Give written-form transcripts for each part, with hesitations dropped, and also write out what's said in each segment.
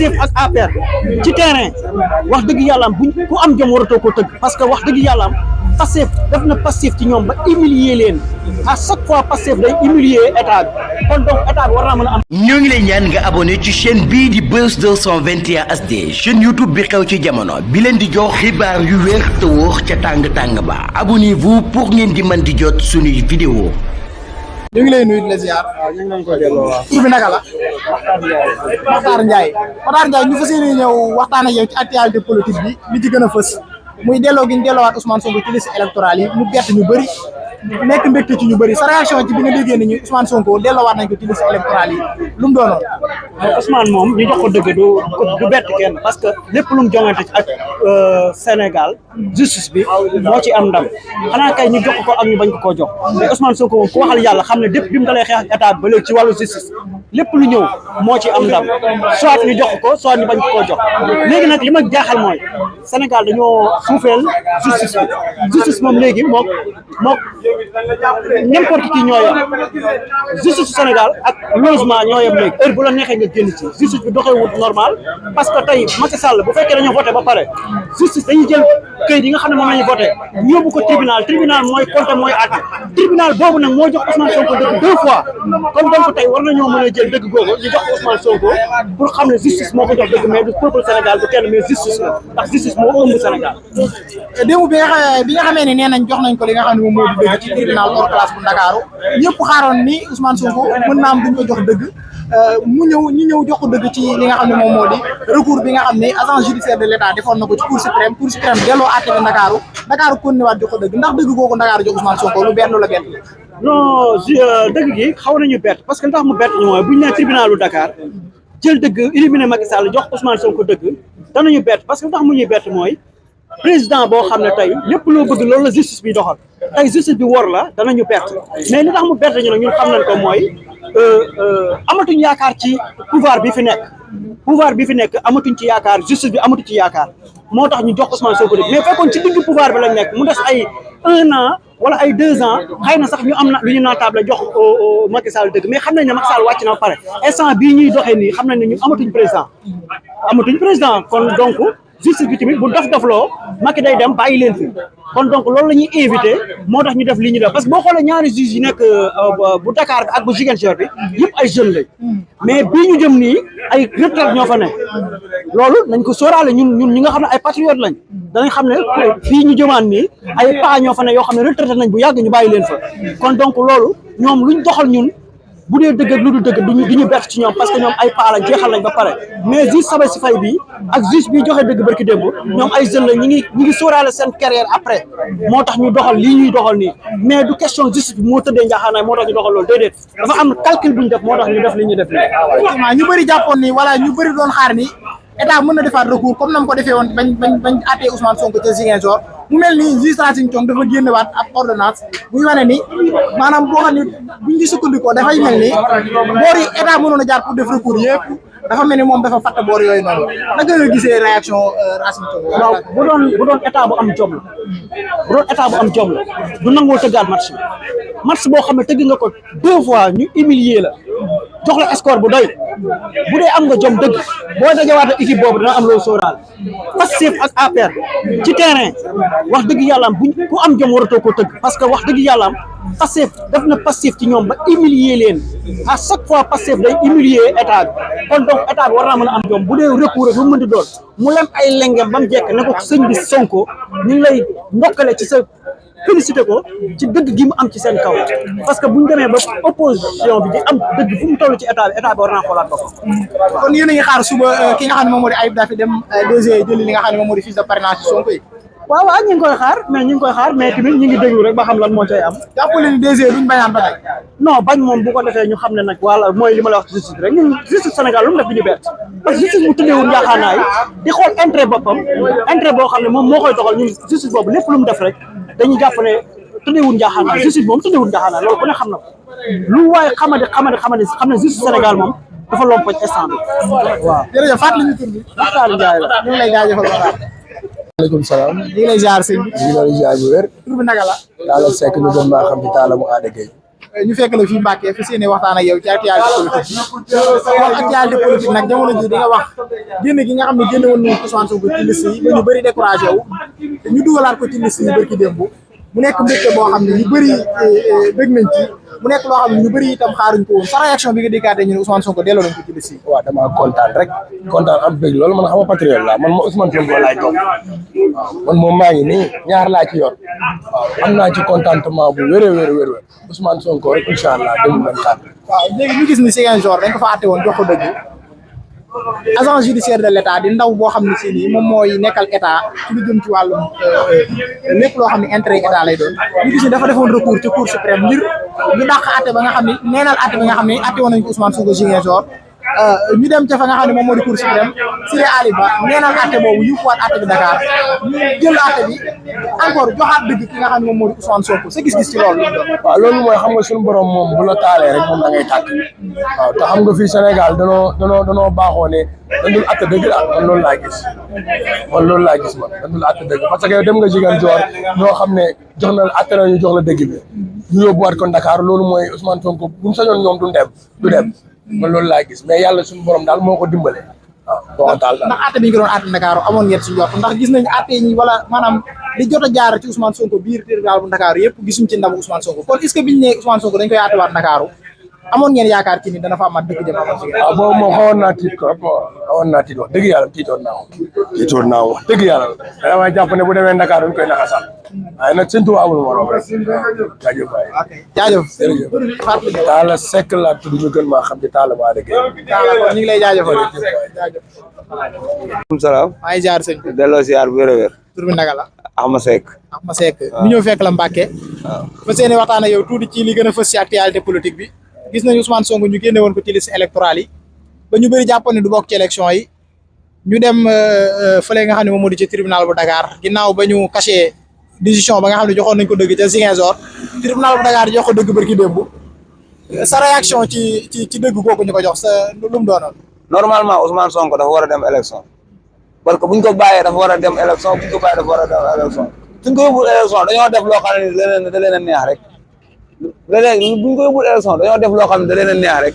Pastef ak APR ci terrain wax dëgg yàlla buñ ku am jom waratoo ko tëgg parce que wax dëgg yàlla Pastef def na Pastef ci ñoom ba humilier leen à chaque fois Pastef day humilier état bi kon donc état bi war naa mën a am. ñoo ngi lay ñaan nga abonné ci chaîne bii di Buzz 221 HD chaîne YouTube bi xew ci jamono bi leen di jox xibaar yu wér te wóor ca tàng ba abonnez-vous pour ngeen di mën di jot suñuy vidéo. ñu ngi lay nuyu di la ziar. waaw ñu ngi leen koy delloo waaw. tur bi naka la. Makhtar Ndiaye ñu fas yéene ñëw waxtaan ak yow ci actualité politique bi li ci gën a fës muy delloo gi ñu delloowaat Ousmane Sonko ci liste électorale yi mu bett ñu bëri nekk mbégte ci ñu bëri sa réaction ci bi nga déggee ni ñu Ousmane Sonko delloowaat nañ ko ci liste électorale yi lu mu doonoon. Ousmane moom ñu jox ko dëgg du bett kenn parce que lépp lu mu jongante ci ak Sénégal justice bi moo ci am ndam xanaa kay ñu jox ko ak ñu bañ ko koo jox mais Ousmane Sonko moom ku waxal yàlla xam ne depuis bi mu dalee xeex ak état ba léegi ci wàllu justice lépp lu ñëw moo ci am ndam soit ñu jox ko soit ñu bañ ko koo jox léegi nag li ma jaaxal mooy Sénégal dañoo suufeel justice moom léegi mook n'importe qui ñoo yem justice Sénégal ak logement ñoo yem léegi heure bu la neexee nga génn ci justice bi doxewut normal parce que tey Macky Sall bu fekkee dañoo voté ba pare justice dañuy jël këyit yi nga xam ne moom la ñu voté ñu yóbbu ko tribunal mooy compté mooy àtte tribunal boobu nag moo jox Ousmane Sonko dëgg 2 fois comme donc tey war nañoo mën a jël dëgg googu ñu jox ko Ousmane Sonko pour xam ne justice moo ko jox dëgg mais du peuple Sénégal du kenn mais justice la ndax justice moo ëmb Sénégal. démb bi nga xamee ne nee nañ jox nañ ko li nga xam ne moom moo di dëgg ci tribunal hors classe bu Ndakaaru ñëpp xaaroon ni Ousmane Sonko mën naa am duñ ko jox dëgg ñu ñëw jox ko dëgg ci li nga xam ne moom moo di recours bi nga xam ne agence judiciaire de l'État defoon na ko ci cour suprême delloo àtte bi Ndakaaru kon ne waat jox ko dëgg ndax dëgg googu Ndakaaru jox Ousmane Sonko lu benn la benn. non dëgg gi xaw nañu bett parce que li tax mu bett ñu mooy bu ñu nee tribunalu Dakar jël dëgg éliminé Macky Sall jox Ousmane Sonko dëgg danañu bett parce que li tax mu ñuy bett mooy président boo xam ne tey lépp loo bëgg loolu la justice bi doxal tey justice bi wor la danañu bett mais li tax mu bett ñu nag ñun xam nañ ko mooy amatuñ yaakaar ci pouvoir bi fi nekk amatuñ ci yaakaar justice bi amatu ci yaakaar moo tax ñu jox Ousmane Sonko dëgg mais fekkoon ci digg pouvoir bi lañ nekk mu des ay 1 an wala ay 2 ans xëy na sax ñu am na lu ñu naatable jox Macky Sall dëgg mais xam nañ ne Macky Sall wàcc na ba pare instant bii ñuy doxee nii xam nañ ne ñu amatuñ président kon donc justice bi tamit bu dof-dofloo Macky day dem bàyyi leen fi kon donc loolu la ñuy invité moo tax ñu def li ñu def parce que boo xoolee ñaari juges yi nekk bu Dakar bi ak bu Ziguinchor bi yëpp ay jeunes lañ mais bii ñu jëm nii ay retraite ñoo fa nekk loolu nañ ko sóoraale ñun ñi nga xam ne ay patriotes lañ danañ xam ne fii ñu jëmaan nii ay paa ñoo fa ne yoo xam ne retraité nañ bu yàgg ñu bàyyi leen fa kon donc loolu ñoom luñ doxal ñun bu dee dëgg ak lu dul dëgg duñu bett ci ñoom parce que ñoom ay paa la jeexal nañ ba pare mais juge Sabassy Faye bi ak juge bi joxe dëgg barki démb ñoom ay jeunes la ñi ngi sóoraale seen carrière après moo tax ñu doxal lii ñuy doxal nii mais du question justice bi moo tëddee njaaxaanaay moo tax ñu doxal loolu déedéet dafa am calcul bu ñu def moo tax ñu def li ñuy def nii. effectivement ñu bëri jàppoon ni wala ñu bëri doon xaar ni état mën na defaat recours comme na mu ko defee woon bañ àttee Ousmane Sonko ca Ziguinchor mu mel ni juge Racine Thiong dafa génnewaat ab ordonnance buy wane ni maanaam boo xam ne buñ ci sukkandikoo dafay mel ni boor yi état mënoon a jaar pour def recours yëpp dafa mel ni moom dafa fàtte boor yooyu noonu naka nga gisee réaction Racine Thiong. waaw bu doon état bu am jom la du nangoo tëggaat match boo xam ne tëgg nga ko 2 fois ñu humilier la jox la score bu doy bu dee am nga jom dëgg boo dajewaat ak équipe boobu dina am loolu sóoraal Pastef ak APR ci terrain wax dëgg yàlla ku am jom waratoo ko tëgg parce que wax dëgg yàlla Pastef def na Pastef ci ñoom ba humilier leen à chaque fois Pastef day humilier état bi kon donc état bi war naa mën a am jom bu dee recours rek lu mu mën di doon mu lem ay lengem ba mu jekk ne ko sëñ bi Sonko ñu ngi lay ndokkale ci sa félicité ko ci dëgg gi mu am ci seen kaw parce que bu ñu demee ba opposition bi di am dëgg fu mu toll ci état bi war naa xoolaat boppam. kon yéen a ngi xaar suba ki nga xam ne moom moo di Ayib dafi dem DG jëli li nga xam ne moom moo di fiche de parrainage Sonko yi. waaw ñu ngi koy xaar mais tamit ñu ngi déglu rek ba xam lan moo cay am. jàppale ni DG duñ bañaan ba tey. non bañ moom bu ko defee ñu xam ne nag wala mooy li ma la wax justice rek ñun justice Sénégal lu mu def bi ñu bett parce que justice bu tëddeewul njaaxaanaay di xool intérêt boppam intérêt boo xam ne moom moo koy doxal ñun justice boobu lépp lu mu def rek dañuy jàpp ne tëddeewul njaaxaanaay justice moom tëddeewul njaaxaanaay loolu ku ne xam na ko lu waaye xamade xam ne justice Sénégal moom dafa lompoñ instant bi waaw. jërëjëf fàttali ñu tur bi. Makhtar Ndiaye la ñu ngi lay jaajëfal Makhtar. maaleykum salaam. ñu ngi lay ziar sëñ bi. ñu ngi lay ziar bu wér. tur bi naka la. Talla Seck ñu gën maa xam ci Talla mu aada Gueye. ñu fekk la fii Mbacké fi seeni waxtaan ak yow ci actualité politique wax actualité politique nag jamono ji di nga wax génn gi nga xam ne génne woon nañu Ousmane Sonko ci liste yi ba ñu bëri découragé wu te ñu dugalaat ko ci liste yi bërki démb mu nekk mbégte boo xam ne ñu bëri bëgg nañ ci mu nekk loo xam ne ñu bëri itam xaaruñ ko woon sa réaction bi nga déggaatee ñu ne Ousmane Sonko delloo nañ ko ci liste yi. waaw damaa kontaan rek kontaan am bëgg loolu man xam nga patriote la man ma Ousmane Sonko laay topp waaw man moom maa ngi nii ñaar laa ci yor waaw am naa ci contentement bu wér Ousmane Sonko rek incha allah 2024. waaw léegi ñu gis ni Ziguinchor dañ ko fa àtte woon jox ko dëgg agent judiciaire de l' état di ndaw boo xam ne si nii moom mooy nekkal état ci lu jëm ci wàllum lépp loo xam ne intérêt état lay doon ñu gis ni dafa defoon recours ci cour suprême ngir ñu dàq àtte ba nga xam ne neenal àtte ba nga xam ne àtte woon nañ ko Ousmane Sonko Ziguinchor ñu dem ca fa nga xam ne moom moo di cour suprême Siré Ali Ba neenal àtte boobu yóbbuwaat àtte bi Dakar ñu jël àtte bi encore joxaat dëgg ki nga xam ne moom moo di Ousmane Sonko sa gis-gis ci loolu. waaw loolu mooy xam nga suñu borom moom bu la taalee rek moom da ngay tàkk waaw te xam nga fii Sénégal danoo baaxoo ne dañ dul àtte dëgg daal man loolu laa gis man dañ dul àtte dëgg parce que yow dem nga Ziguinchor ñoo xam ne jox na àtte na ñu jox la dëgg bi ñu yóbbuwaat ko Dakar loolu mooy Ousmane Sonko bu ñu sañoon ñoom du dem man loolu laa gis mais yàlla suñu borom daal moo ko dimbale waaw daal ndax àtte bi ñu ko doon àtte Dakar amoon ngeen si njort ndax gis nañ àtte ñi wala maanaam li jot a jaar ci Ousmane Sonko biir tribunal bu Dakar yëpp gisuñ ci ndamu Ousmane Sonko kon est-ce que biñu ne Ousmane Sonko dañ koy àttewaat Dakar amoon ngeen yaakaar ci ni dana fa amaat dëgg jëm amoon si waaw boobu moom xawoon naa tiit ko xawoon naa tiit wax dëgg yàlla tiitoon naa wax dëgg yàlla damay jàpp ne bu demee Dakar dañ koy naxasal waaye nag sëñ Tuubaa amul morom rek jaajëf waay jaajëf Talla Seck laa tudd ñu gën maa xam ci Talla maa dëgg ñu ngi lay jaajëfal jaajëf salaam maa ngi jaar sëñ bi delloo ziar bu wér a wér tur bi naka la Ahma Seck ñu ñëw fekk la Mbacké fa seeni waxtaan ak yow tuuti ci li gën a fës ci actualité politique bi gis nañu Ousmane Sonko ñu génne woon ko ci liste électorale yi ba ñu bëri jàppoon ne du bokk ci élection yi ñu dem fële nga xam ne moom moo di ci tribunal bu Dakar ginnaaw ba ñu caché décision ba nga xam ne joxoon nañ ko dëgg ca Ziguinchor tribunal bu Dakar jox ko dëgg bërki démb sa réaction ci dëgg kooku ñu ko jox sa lu mu doonoon. normalement Ousmane Sonko dafa war a dem élection parce que buñ ko bàyyee dafa war a dem élection buñ ko bàyyee dafa war a dem élection suñ ko yóbbul élection dañoo def loo xam ne da leen a neex rek léeg-léeg buñ ko yóbbul élection dañoo def loo xam ne da leen a neex rek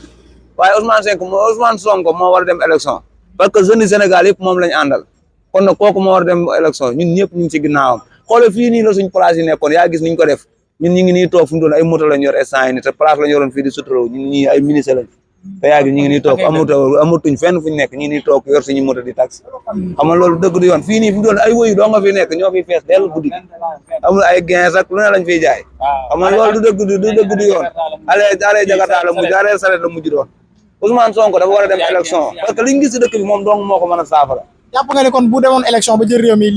waaye Ousmane Sonko moo war a dem élection parce que jeunes Sénégal yëpp moom lañ àndal kon nag kooku moo war a dem élection ñun ñëpp ñu ngi ci ginnaawam xoolal fii nii la suñ place yi nekkoon yaa gis niñ ko def ñun ñu ngi nii toog fu mu doon ay moto lañ yor instant yi nii te place lañ yoroon fii di suturoo ñun ñii ay ministre lañ te yaa gis ñu ngi nii toog amatuñ fenn fuñ nekk ñu ngi nii toog yor suñu moto di taxi xam nga loolu dëgg du yoon fii nii fi mu doon ay woyu doo nga fi nekk ñoo fi fees dellu guddi amul ay gains ak lu ne lañ fiy jaay xam nga loolu du dëgg du yoon ale jagataa la mujj ale saret la mujj doon Ousmane Sonko dafa war a dem élection parce que liñ gis si dëkk bi moom dong moo ko mën a saafara jàpp nga ne kon bu demoon élection ba jël réew mi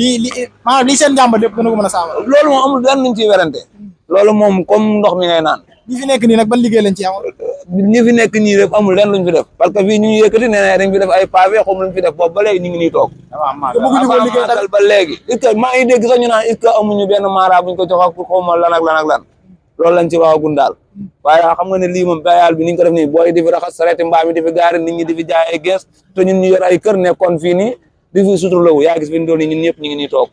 maanaam lii seen jàmbat lépp dana ko mën a saafara loolu moom amul benn luñ ciy werante loolu moom comme ndox mi ngay naan ñi fi nekk nii nag ban liggéey lañ ci amoon ñi fi nekk nii rek amul lenn luñ fi def parce que fii ñu yëkkati nee na dañ fi def ay pavé xam luñ fi def boobu ba léegi ñu ngi nii toog ba léegi est-ce que maa ngi dégg sax ñu naan est-ce que amuñu benn mara buñ ko jox ak xaw ma lan ak lan ak lan loolu lañ ci waxagun daal waaye xam nga ne lii moom bayal bi ni ñu ko def nii booy di fi raxas sareeti mbaam yi di fi gaari nit ñi di fi jaay ay gees te ñun ñu yor ay kër nekkoon fii nii di fi suturlawu yaa gis fi ñu doon ñun ñëpp ñu ngi nii toog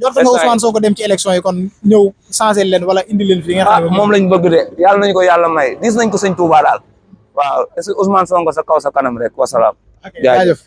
jot nga Ousmane Sonko dem ci élection yi kon ñëw changé leen wala indi leen fi nga xam ne moom lañ bëgg de yàlla nañu ko yàlla may gis nañ ko sëñ Touba daal waaw est-ce que Ousmane Sonko sa kaw sa kanam rek wasalaam jaajëf